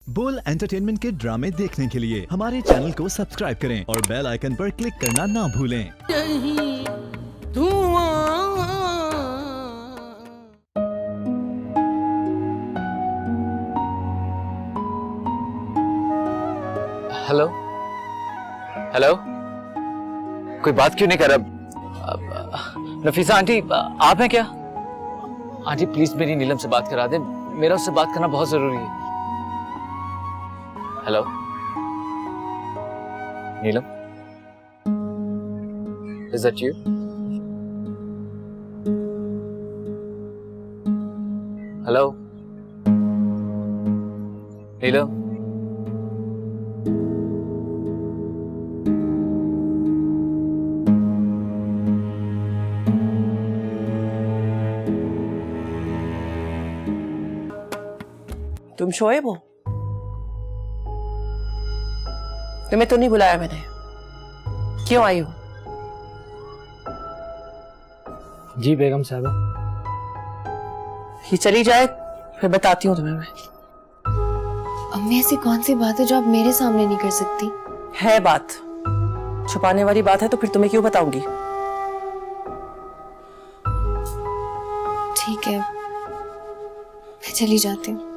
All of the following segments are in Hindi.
बोल एंटरटेनमेंट के ड्रामे देखने के लिए हमारे चैनल को सब्सक्राइब करें और बेल आइकन पर क्लिक करना ना भूलें। हेलो हेलो, कोई बात क्यों नहीं कर रहा? नफीसा आंटी, आप हैं क्या? आंटी प्लीज मेरी नीलम से बात करा दे, मेरा उससे बात करना बहुत जरूरी है। Hello Neelam, is that you? Hello Neelam, तुम शोएब हो? तुम्हें तो नहीं बुलाया मैंने, क्यों आई हो? जी बेगम साहबा। ये चली जाए फिर बताती हूँ तुम्हें मैं। अम्मी ऐसी कौन सी बात है जो आप मेरे सामने नहीं कर सकती? है बात, छुपाने वाली बात है तो फिर तुम्हें क्यों बताऊंगी? ठीक है, मैं चली जाती हूँ।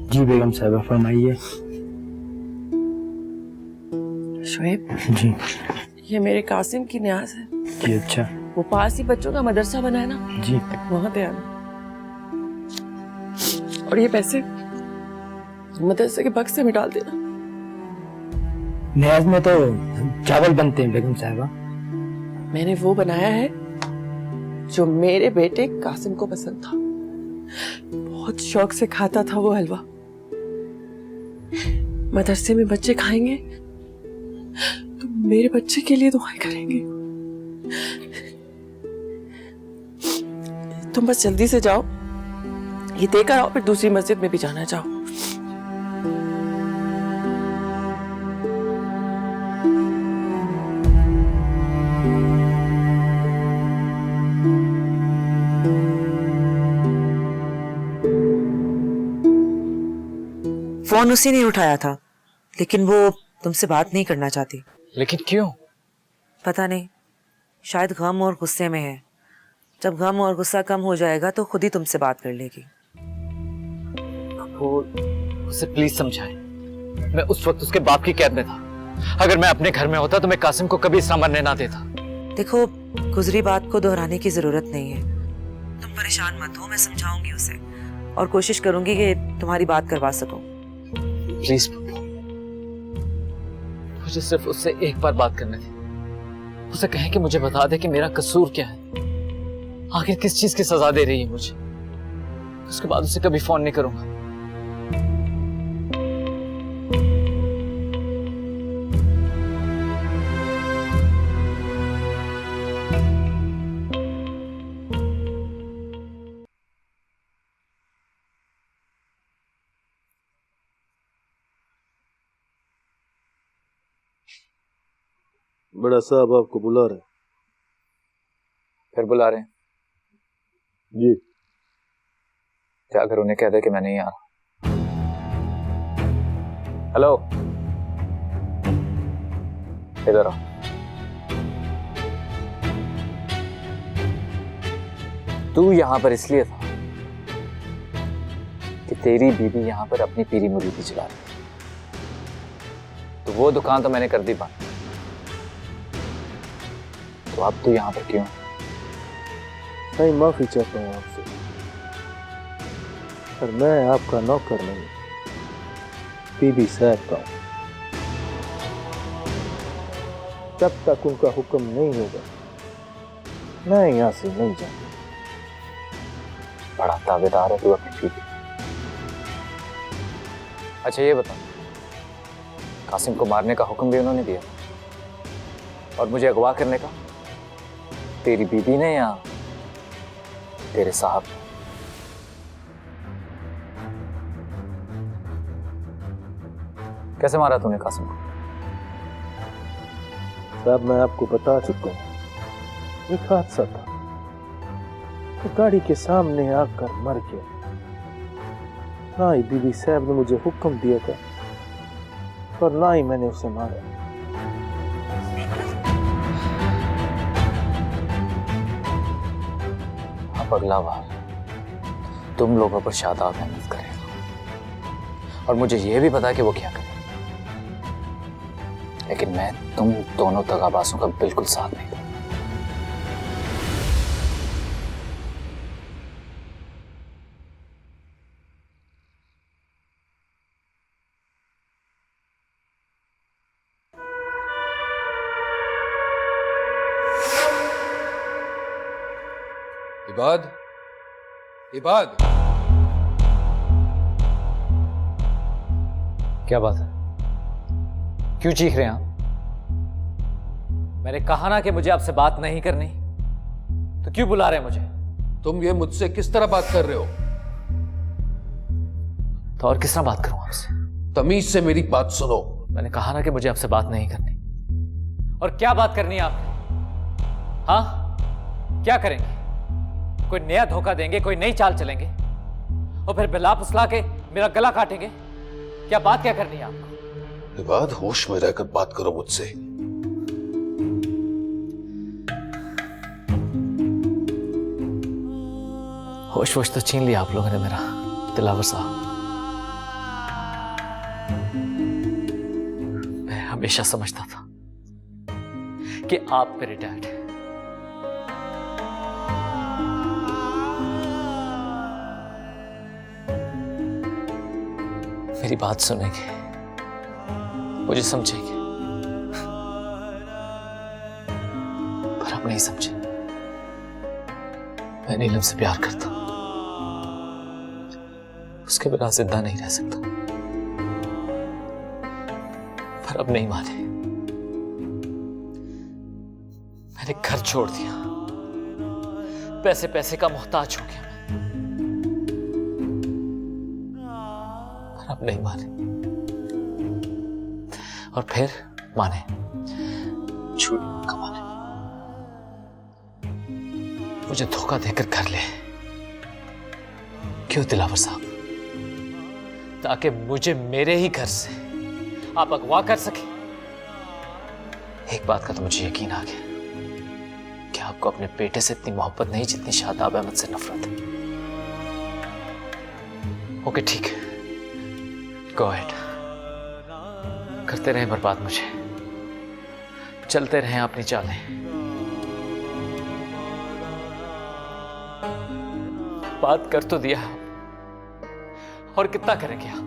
जी बेगम साहबा फरमाइए। शोएब, जी ये मेरे कासिम की न्याज है। जी अच्छा। वो पास ही बच्चों का मदरसा बना है ना, जी वहां पे आना। और ये पैसे मदरसे के बक्से में डाल देना। न्याज में तो चावल बनते हैं बेगम साहबा। मैंने वो बनाया है जो मेरे बेटे कासिम को पसंद था। बहुत शौक से खाता था वो हलवा। मदरसे में बच्चे खाएंगे तो मेरे बच्चे के लिए दुआएं करेंगे। तुम बस जल्दी से जाओ, ये देकर आओ, फिर दूसरी मस्जिद में भी जाना। जाओ। फोन उसी ने उठाया था, लेकिन वो तुमसे बात नहीं करना चाहती। लेकिन क्यों? पता नहीं, शायद गम और गुस्से में है। जब गम और गुस्सा कम हो जाएगा तो खुद ही तुमसे बात कर लेगी। वो उसे प्लीज समझाएं। मैं उस वक्त उसके बाप की कैद में था। अगर मैं अपने घर में होता तो मैं कासिम को कभी इस्लाम बनने ना देता। देखो, गुजरी बात को दोहराने की जरूरत नहीं है। तुम परेशान मत हो, मैं समझाऊंगी उसे और कोशिश करूंगी कि तुम्हारी बात करवा सकूं। प्लीज मुझे सिर्फ उससे एक बार बात करनी थी। उसे कहें कि मुझे बता दे कि मेरा कसूर क्या है, आखिर किस चीज की सजा दे रही है मुझे। उसके बाद उसे कभी फोन नहीं करूंगा। बड़ा साहब आपको बुला रहे। फिर बुला रहे हैं? जी। जाकर उन्हें कह दे कि मैं नहीं आ रहा। हेलो, इधर आओ। तू यहां पर इसलिए था कि तेरी बीबी यहां पर अपनी पीरी मुरीदी चला रही थी, तो वो दुकान तो मैंने कर दी बंद। तो अब तू यहां पर क्यों? नहीं, माफी चाहता हूँ आपसे, पर मैं आपका नौकर नहीं, बीबी साहब का हूं। जब तक उनका हुक्म नहीं होगा मैं यहां से नहीं जाऊंगा। बड़ा दावेदार है तू अपनी बीबी। अच्छा ये बता, कासिम को मारने का हुक्म भी उन्होंने दिया और मुझे अगवा करने का तेरी बीबी ने या तेरे साहब? कैसे मारा तूने कासिम को? साहब मैं आपको बता चुका हूं, एक हादसा था, वो गाड़ी के सामने आकर मर गया। ना ही बीबी साहब ने मुझे हुक्म दिया था और ना ही मैंने उसे मारा। अब अगला बार तुम लोगों पर शादाब मेहनत करेगा और मुझे यह भी पता है कि वो क्या करे, लेकिन मैं तुम दोनों दगाबाजों का बिल्कुल साथ नहीं दूंगा। इबाद, इबाद, क्या बात है? क्यों चीख रहे हैं आप? मैंने कहा ना कि मुझे आपसे बात नहीं करनी, तो क्यों बुला रहे हैं मुझे? तुम ये मुझसे किस तरह बात कर रहे हो? तो और किस तरह बात करूं आपसे? तमीज से मेरी बात सुनो। मैंने कहा ना कि मुझे आपसे बात नहीं करनी। और क्या बात करनी है आपने? हाँ, क्या करेंगे? कोई नया धोखा देंगे, कोई नई चाल चलेंगे और फिर बिला फुसला के मेरा गला काटेंगे? क्या बात क्या करनी है आपको? इबाद, होश में रहकर बात करो मुझसे। होश वोश तो छीन लिया आप लोगों ने मेरा, दिलावर साहब। मैं हमेशा समझता था कि आप मेरे डैड हैं। मेरी बात सुनेंगे, मुझे समझेंगे, पर आप नहीं समझे। मैं नीलम से प्यार करता हूं, उसके बिना जिंदा नहीं रह सकता, पर अब नहीं माने। मैंने घर छोड़ दिया, पैसे पैसे का मोहताज हो गया मैं, पर अब नहीं माने। और फिर माने, झूठ का माने। मुझे धोखा देकर घर ले, क्यों दिलावर साहब? ताकि मुझे मेरे ही घर से आप अगवा कर सके। एक बात का तो मुझे यकीन आ गया कि आपको अपने बेटे से इतनी मोहब्बत नहीं जितनी शादाब अहमद से नफरत है। ओके, ठीक है, गो अहेड, करते रहें बर्बाद मुझे, चलते रहें अपनी चालें। बात कर तो दिया और कितना करेंगे आप?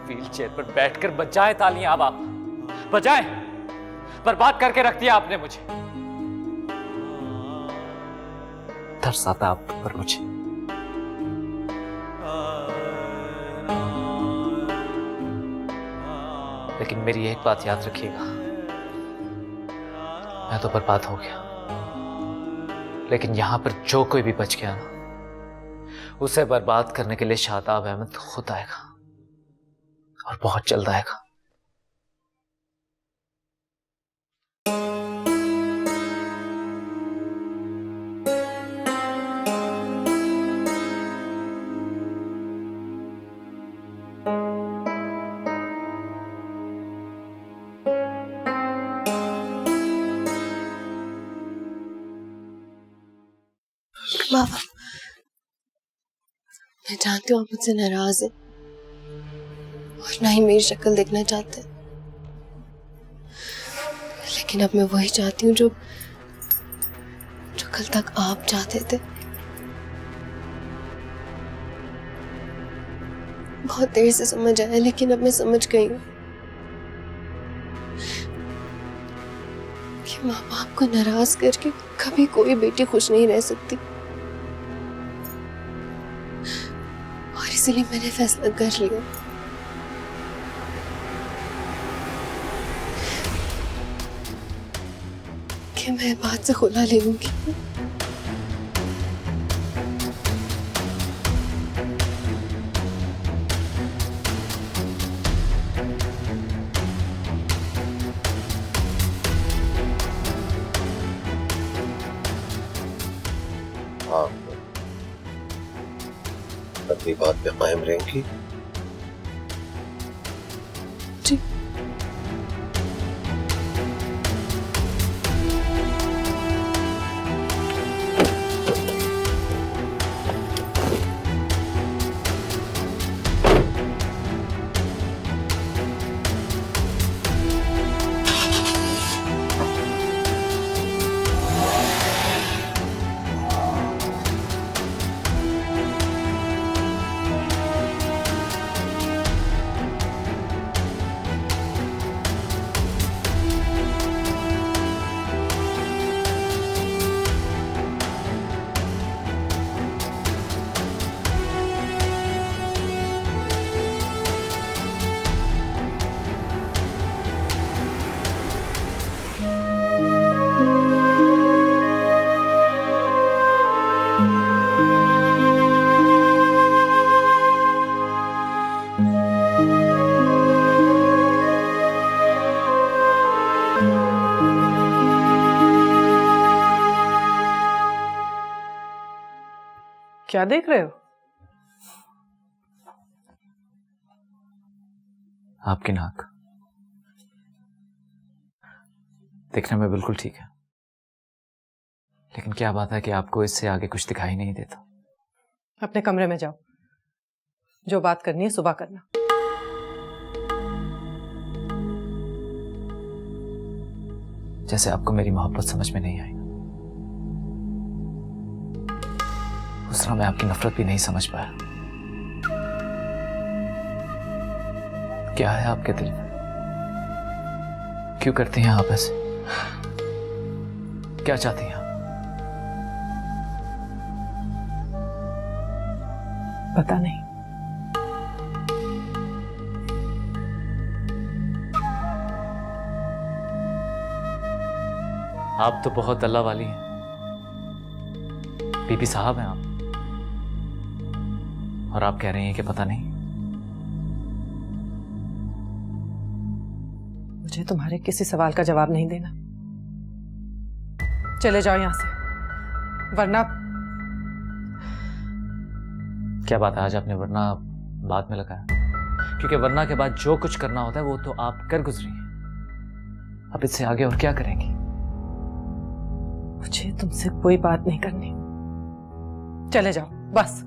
व्हील चेयर पर बैठकर बजाए तालियां, अब आप बजाए। बर्बाद करके रख दिया आपने मुझे। तरस आता आप पर मुझे। लेकिन मेरी एक बात याद रखिएगा, मैं तो बर्बाद हो गया, लेकिन यहां पर जो कोई भी बच गया ना, उसे बर्बाद करने के लिए शादाब अहमद खुद आएगा, और बहुत जल्द आएगा। बाबा, मैं जानती हूँ आप मुझसे नाराज हैं और ना ही मेरी शक्ल देखना चाहते, लेकिन अब मैं वही चाहती हूँ जो कल तक आप चाहते थे। बहुत देर से समझ आया, लेकिन अब मैं समझ गई हूँ कि माँ बाप को नाराज करके कभी कोई बेटी खुश नहीं रह सकती, और इसलिए मैंने फैसला कर लिया कि मैं बात से खुला ले लूंगी। हाँ, अपनी बात पे कायम रहेंगी? जी। क्या देख रहे हो? आपकी नाक दिखने में बिल्कुल ठीक है, लेकिन क्या बात है कि आपको इससे आगे कुछ दिखाई नहीं देता। अपने कमरे में जाओ, जो बात करनी है सुबह करना। जैसे आपको मेरी मोहब्बत समझ में नहीं आई, उस तरह मैं आपकी नफरत भी नहीं समझ पाया। क्या है आपके दिल में? क्यों करती हैं आप ऐसे? क्या चाहती हैं आप? पता नहीं। आप तो बहुत अल्लाह वाली हैं, बीबी साहब हैं आप, और आप कह रही हैं कि पता नहीं। मुझे तुम्हारे किसी सवाल का जवाब नहीं देना। चले जाओ यहां से, वरना। क्या बात है, आज आपने वरना बाद में लगाया? क्योंकि वरना के बाद जो कुछ करना होता है वो तो आप कर गुजरी हैं। अब इससे आगे और क्या करेंगी? मुझे तुमसे कोई बात नहीं करनी। चले जाओ बस।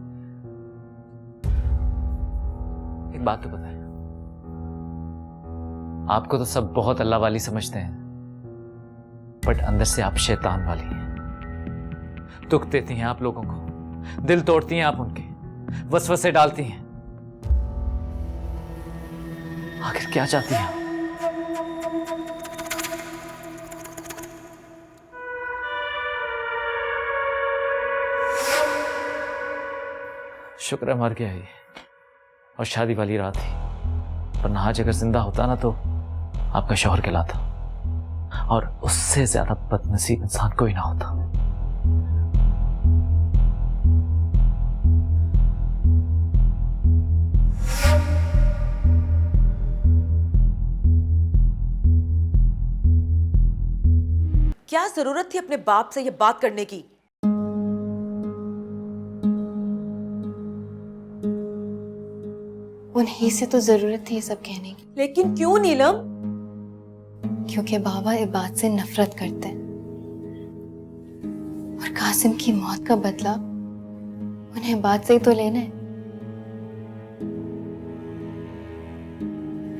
एक बात तो बताएं, आपको तो सब बहुत अल्लाह वाली समझते हैं, बट अंदर से आप शैतान वाली हैं। दुख देती हैं आप लोगों को, दिल तोड़ती हैं आप उनके, वसवसे डालती हैं। आखिर क्या चाहती हैं? शुक्र है मर गया ये, और शादी वाली रात थी, वरना आज अगर जिंदा होता ना तो आपका शौहर कहलाता, और उससे ज्यादा बदनसीब इंसान कोई ना होता। क्या जरूरत थी अपने बाप से ये बात करने की? उन्हीं से तो जरूरत थी ये सब कहने की। लेकिन क्यों नीलम? क्योंकि बाबा इबाद से नफरत करते हैं और कासिम की मौत का बदला उन्हें इबाद से ही तो लेना है।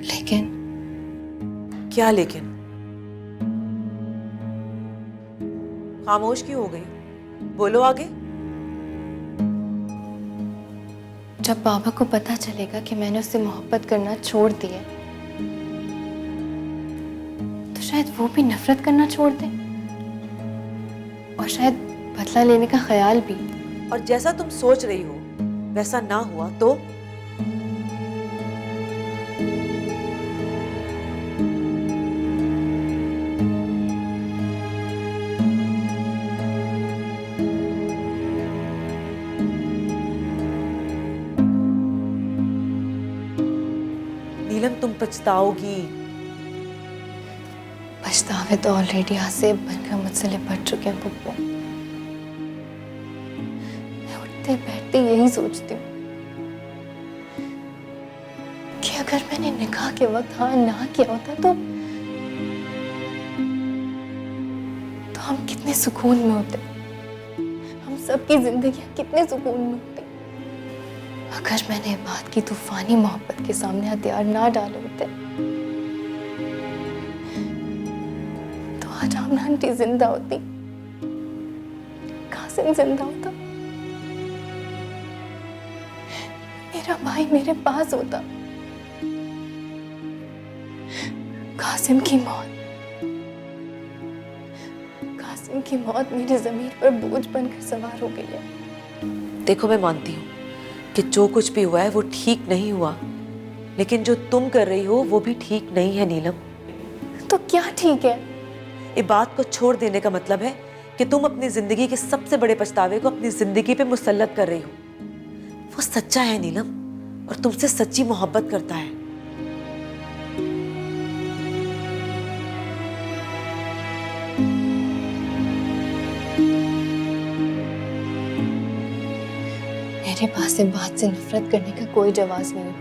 लेकिन क्या लेकिन? खामोश क्यों हो गई? बोलो आगे। जब बाबा को पता चलेगा कि मैंने उससे मोहब्बत करना छोड़ दिया, तो शायद वो भी नफरत करना छोड़ दे, और शायद बदला लेने का ख्याल भी। और जैसा तुम सोच रही हो वैसा ना हुआ तो? नीलम तुम पछताओगी। पछतावे तो ऑलरेडी आसिफ बनकर मुझसे लिपट चुके हैं पुप्पो। उठते बैठते यही सोचती हूँ कि अगर मैंने निकाह के वक्त हाँ ना किया होता तो हम कितने सुकून में होते, हम सबकी जिंदगियां कितने सुकून में होती। अगर मैंने बात की तूफानी मोहब्बत के सामने हथियार ना डाले होते तो आज आमना आंटी जिंदा होती, कासिम जिंदा होता, मेरा भाई मेरे पास होता। कासिम की मौत मेरी जमीन पर बोझ बनकर सवार हो गई है। देखो, मैं मानती हूँ कि जो कुछ भी हुआ है वो ठीक नहीं हुआ, लेकिन जो तुम कर रही हो वो भी ठीक नहीं है नीलम। तो क्या ठीक है? ये बात को छोड़ देने का मतलब है कि तुम अपनी जिंदगी के सबसे बड़े पछतावे को अपनी जिंदगी पे मुसल्लत कर रही हो। वो सच्चा है नीलम, और तुमसे सच्ची मोहब्बत करता है। मेरे पास इस बात से नफरत करने का कोई जवाब नहीं,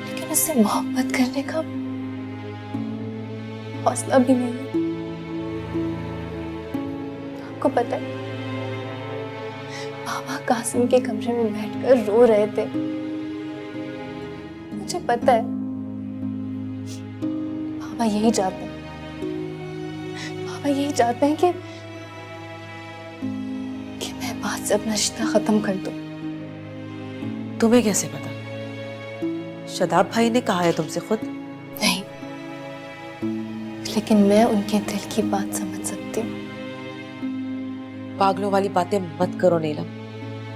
लेकिन उससे मोहब्बत करने का हौसला भी नहीं है। आपको पता है, बाबा कासिम के कमरे में बैठकर रो रहे थे। मुझे पता है बाबा यही चाहते हैं, कि मैं बात से अपना रिश्ता खत्म कर दूं। तुम्हें कैसे पता? शदाब भाई ने कहा है तुमसे खुद? नहीं, लेकिन मैं उनके दिल की बात समझ सकती हूँ। पागलों वाली बातें मत करो नीलम।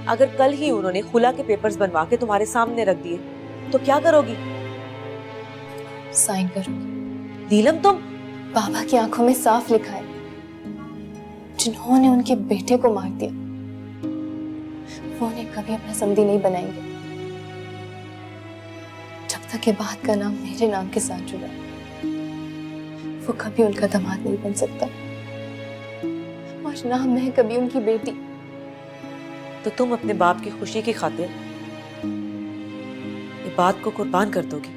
अगर कल ही उन्होंने खुला के पेपर्स बनवा के तुम्हारे सामने रख दिए तो क्या करोगी? साइन करूंगी। नीलम, तुम बाबा की आंखों में साफ लिखा है, जिन्होंने उनके बेटे को मार दिया वो उन्हें कभी अपना समधी नहीं बनाएंगे, जब तक ये बात का नाम मेरे नाम के साथ जुड़ा है। वो कभी उनका दामाद नहीं बन सकता, और ना मैं कभी उनकी बेटी। तो तुम अपने बाप की खुशी की खातिर ये बात को कुर्बान कर दोगी,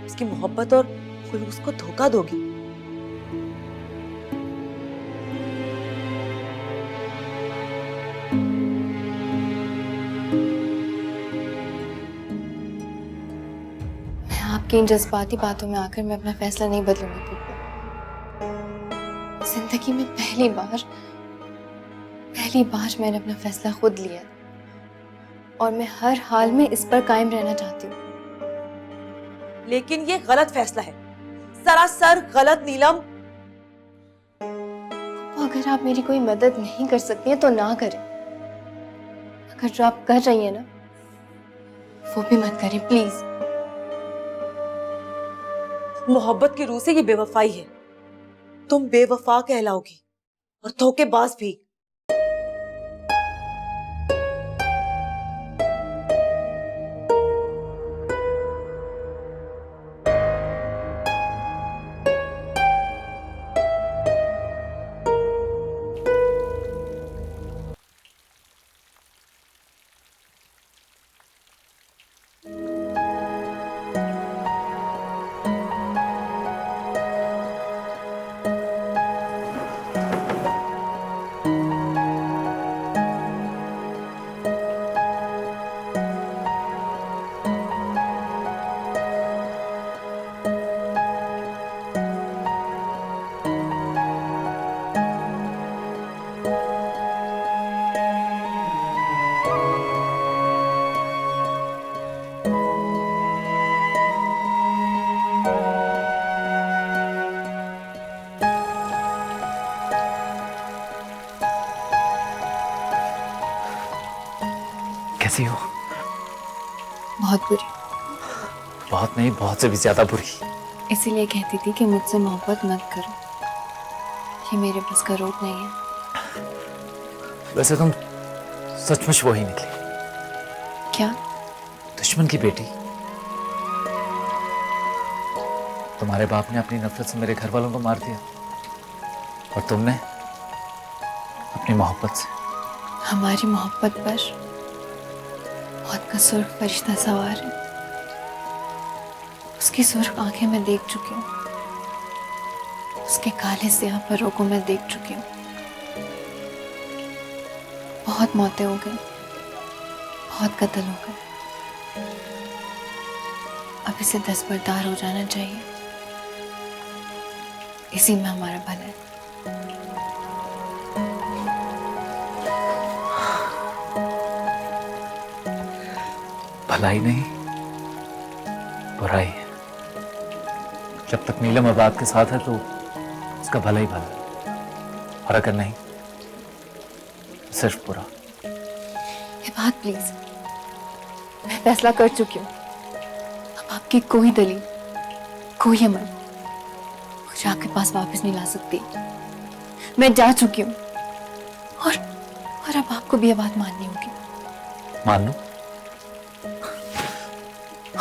उसकी मोहब्बत और खुलूस को धोखा दोगी। मैं आपकी इन जज्बाती बातों में आकर मैं अपना फैसला नहीं बदलूंगी। जिंदगी में पहली बार मैंने अपना फैसला खुद लिया, और मैं हर हाल में इस पर कायम रहना चाहती हूँ। लेकिन ये गलत फैसला है, सरासर गलत नीलम। अगर आप मेरी कोई मदद नहीं कर सकती हैं तो ना करें। अगर जो आप कर रही हैं ना वो भी मत करें प्लीज। मोहब्बत की रूह से ये बेवफाई है। तुम बेवफा कहलाओगी और धोखेबाज भी। कैसी हो? बहुत बुरी, बहुत नहीं, बहुत से भी ज्यादा बुरी। इसीलिए कहती थी कि मुझसे मोहब्बत मत करो, ये मेरे बस का रोग नहीं है। वैसे तुम सचमुच वो ही निकली। क्या? दुश्मन की बेटी। तुम्हारे बाप ने अपनी नफरत से मेरे घर वालों को मार दिया, और तुमने अपनी मोहब्बत से। हमारी मोहब्बत पर मौत का सुर्ख फरिश्ता सवार है। उसकी सुर्ख आंखें मैं देख चुकी हूँ, उसके काले स्याह परों को मैं देख चुकी हूँ। बहुत मौतें हो गई, बहुत कत्ल हो गए। अब इसे दस्तबरदार हो जाना चाहिए, इसी में हमारा भला है। भलाई नहीं, बुराई है। जब तक नीलम आबाद के साथ है तो उसका भला ही भला है, और अगर नहीं सिर्फ बुरा। ये बात प्लीज, मैं फैसला कर चुकी हूँ। अब आपकी कोई दलील, कोई अमल मुझे आपके पास वापस नहीं ला सकती। मैं जा चुकी हूँ, और अब आपको भी ये बात माननी होगी। मान लो,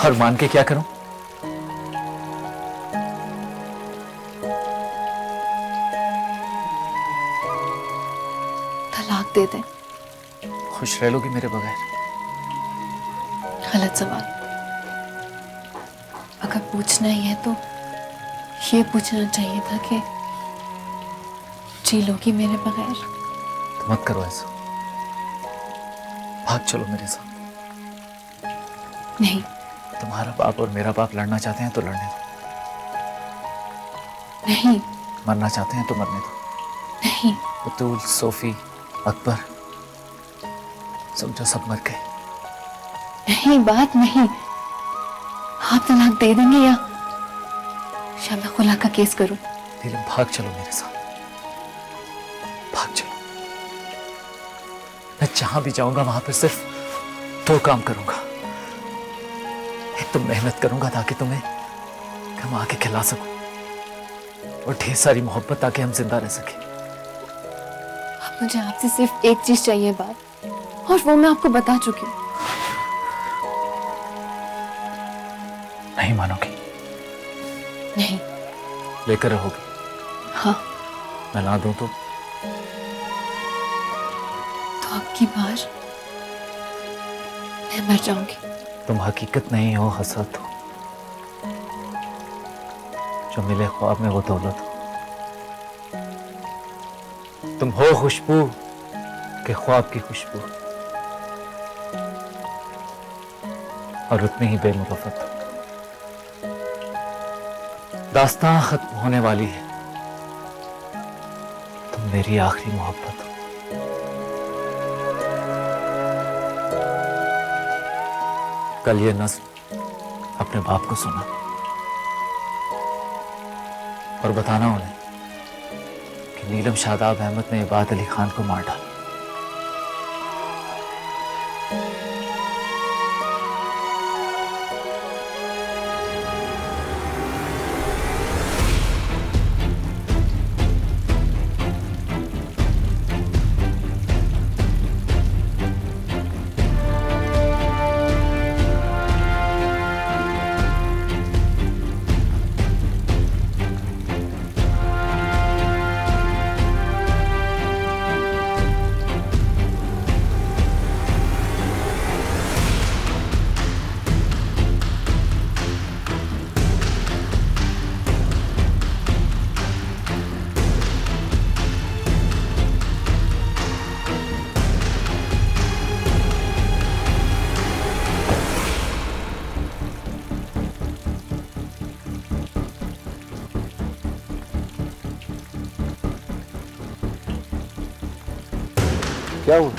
और मान के क्या करूं? तलाक दे दें। खुश रह लोगी मेरे बगैर? गलत सवाल। अगर पूछना ही है तो ये पूछना चाहिए था कि जी लोगी मेरे बगैर? तो मत करो ऐसा, भाग चलो मेरे साथ। नहीं, तुम्हारा बाप और मेरा बाप लड़ना चाहते हैं तो लड़ने दो, नहीं, मरना चाहते हैं तो मरने दो। नहीं, बतूल, सोफी, अकबर, समझो सब मर गए। नहीं, बात नहीं। आप तलाक दे देंगे या मैं खुला का केस करूं? नीलम भाग चलो मेरे साथ, भाग चलो। मैं जहां भी जाऊंगा वहां पर सिर्फ दो काम करूंगा। एक तो मेहनत करूंगा ताकि तुम्हें कमा के खिला सकूं, और ढेर सारी मोहब्बत ताकि हम जिंदा रह सके। अब मुझे आपसे सिर्फ एक चीज चाहिए बात, और वो मैं आपको बता चुकी हूँ। नहीं मानोगी? नहीं। लेकर रहोगी? हाँ। मैं ना दूं तो अब की बार मैं मर जाऊंगी। तुम हकीकत नहीं हो, हसरत हो। जो मिले ख्वाब में वो दौलत हो। तुम हो खुशबू के ख्वाब की खुशबू, और उतनी ही बेमुरफ़त हो। दास्तां खत्म होने वाली है, तुम मेरी आखिरी मोहब्बत हो। कल ये नस्ल अपने बाप को सुना, और बताना उन्हें कि नीलम शादाब अहमद ने इबाद अली खान को मार डाला। क्या हुआ?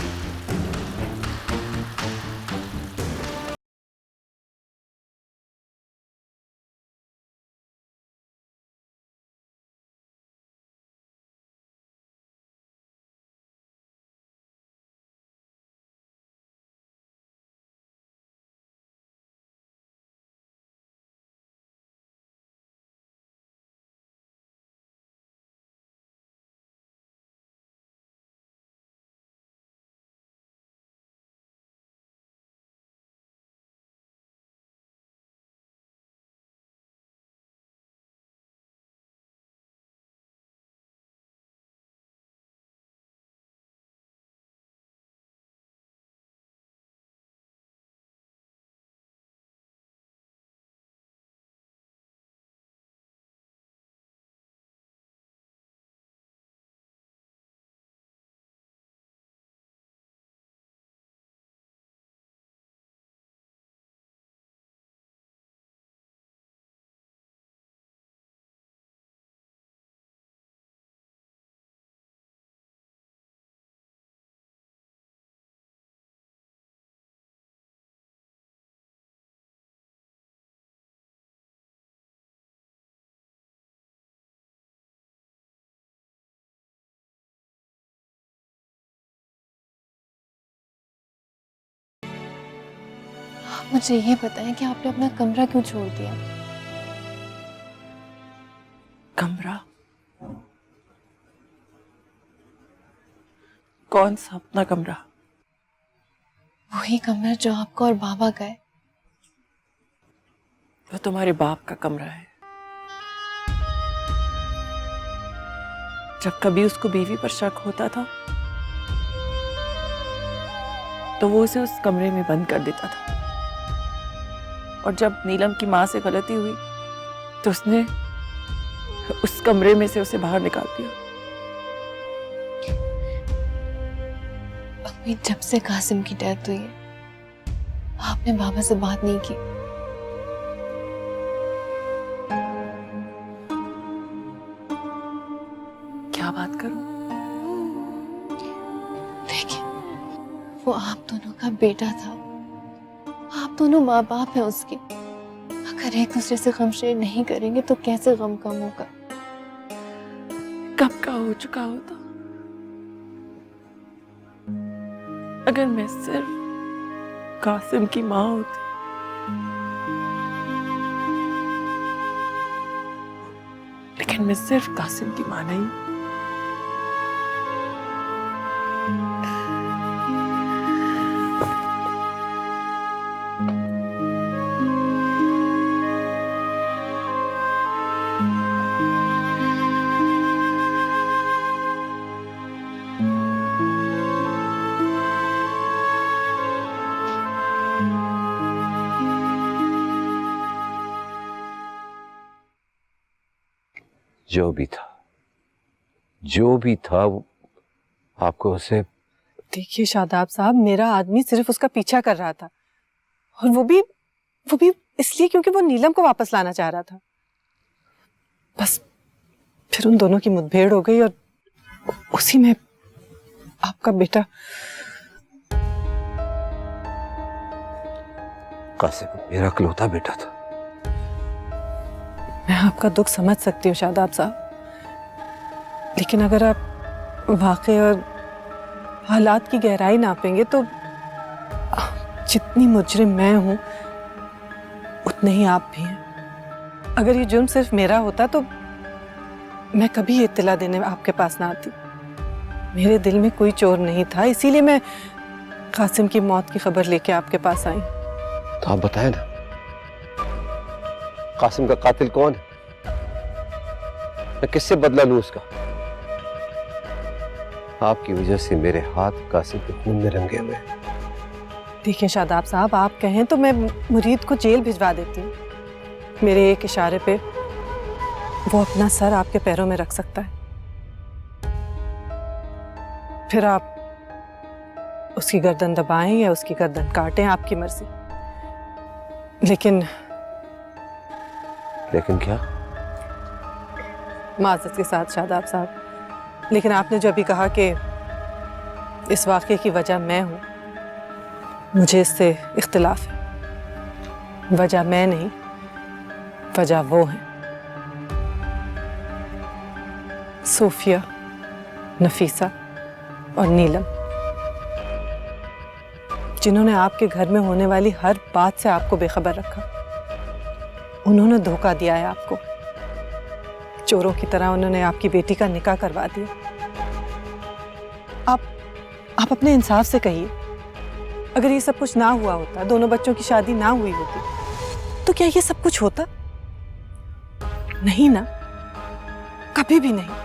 आप मुझे ये बताएं कि आपने अपना कमरा क्यों छोड़ दिया? कमरा? कौन सा अपना कमरा? वही कमरा जो आपका और बाबा का है। वो तुम्हारे बाप का कमरा है। जब कभी उसको बीवी पर शक होता था तो वो उसे उस कमरे में बंद कर देता था, और जब नीलम की माँ से गलती हुई तो उसने उस कमरे में से उसे बाहर निकाल दिया। अम्मी, जब से कासिम की डेथ हुई है आपने बाबा से बात नहीं की। क्या बात करूं? देखिए, वो आप दोनों का बेटा था, आप दोनों माँ बाप हैं उसके। अगर एक दूसरे से गम शेयर नहीं करेंगे तो कैसे गम कम होगा? कब का हो चुका होता अगर मैं सिर्फ कासिम की माँ होती। लेकिन मैं सिर्फ कासिम की माँ नहीं। जो भी था वो आपको उसे। देखिए शादाब साहब, मेरा आदमी सिर्फ उसका पीछा कर रहा था, और वो भी इसलिए क्योंकि वो नीलम को वापस लाना चाह रहा था। बस फिर उन दोनों की मुठभेड़ हो गई और उसी में आपका बेटा। कासिम मेरा इकलौता बेटा था। मैं आपका दुख समझ सकती हूँ शादाब साहब, लेकिन अगर आप वाक़े और हालात की गहराई नापेंगे तो जितनी मुजरिम मैं हूँ उतने ही आप भी हैं। अगर ये जुर्म सिर्फ मेरा होता तो मैं कभी इत्तला देने आपके पास ना आती। मेरे दिल में कोई चोर नहीं था, इसीलिए मैं कासिम की मौत की खबर लेके आपके पास आई। तो आप बताएं ना, कासिम का कातिल कौन है? मैं किससे बदला लूं उसका? आपकी वजह से मेरे हाथ कासिम के खून में रंगे हुए। देखिए शादाब साहब, आप कहें तो मैं मुरीद को जेल भिजवा देती हूँ। मेरे एक इशारे पे वो अपना सर आपके पैरों में रख सकता है, फिर आप उसकी गर्दन दबाएं या उसकी गर्दन काटें, आपकी मर्जी। लेकिन क्या? माजरत के साथ शादाब साहब, लेकिन आपने जो अभी कहा कि इस वाक़े की वजह मैं हूं, मुझे इससे इख्तिलाफ है। वजह मैं नहीं, वजह वो है। सोफिया, नफीसा और नीलम, जिन्होंने आपके घर में होने वाली हर बात से आपको बेखबर रखा। उन्होंने धोखा दिया है आपको। चोरों की तरह उन्होंने आपकी बेटी का निकाह करवा दिया। आप अपने इंसाफ से कहिए, अगर ये सब कुछ ना हुआ होता, दोनों बच्चों की शादी ना हुई होती, तो क्या ये सब कुछ होता? नहीं ना, कभी भी नहीं।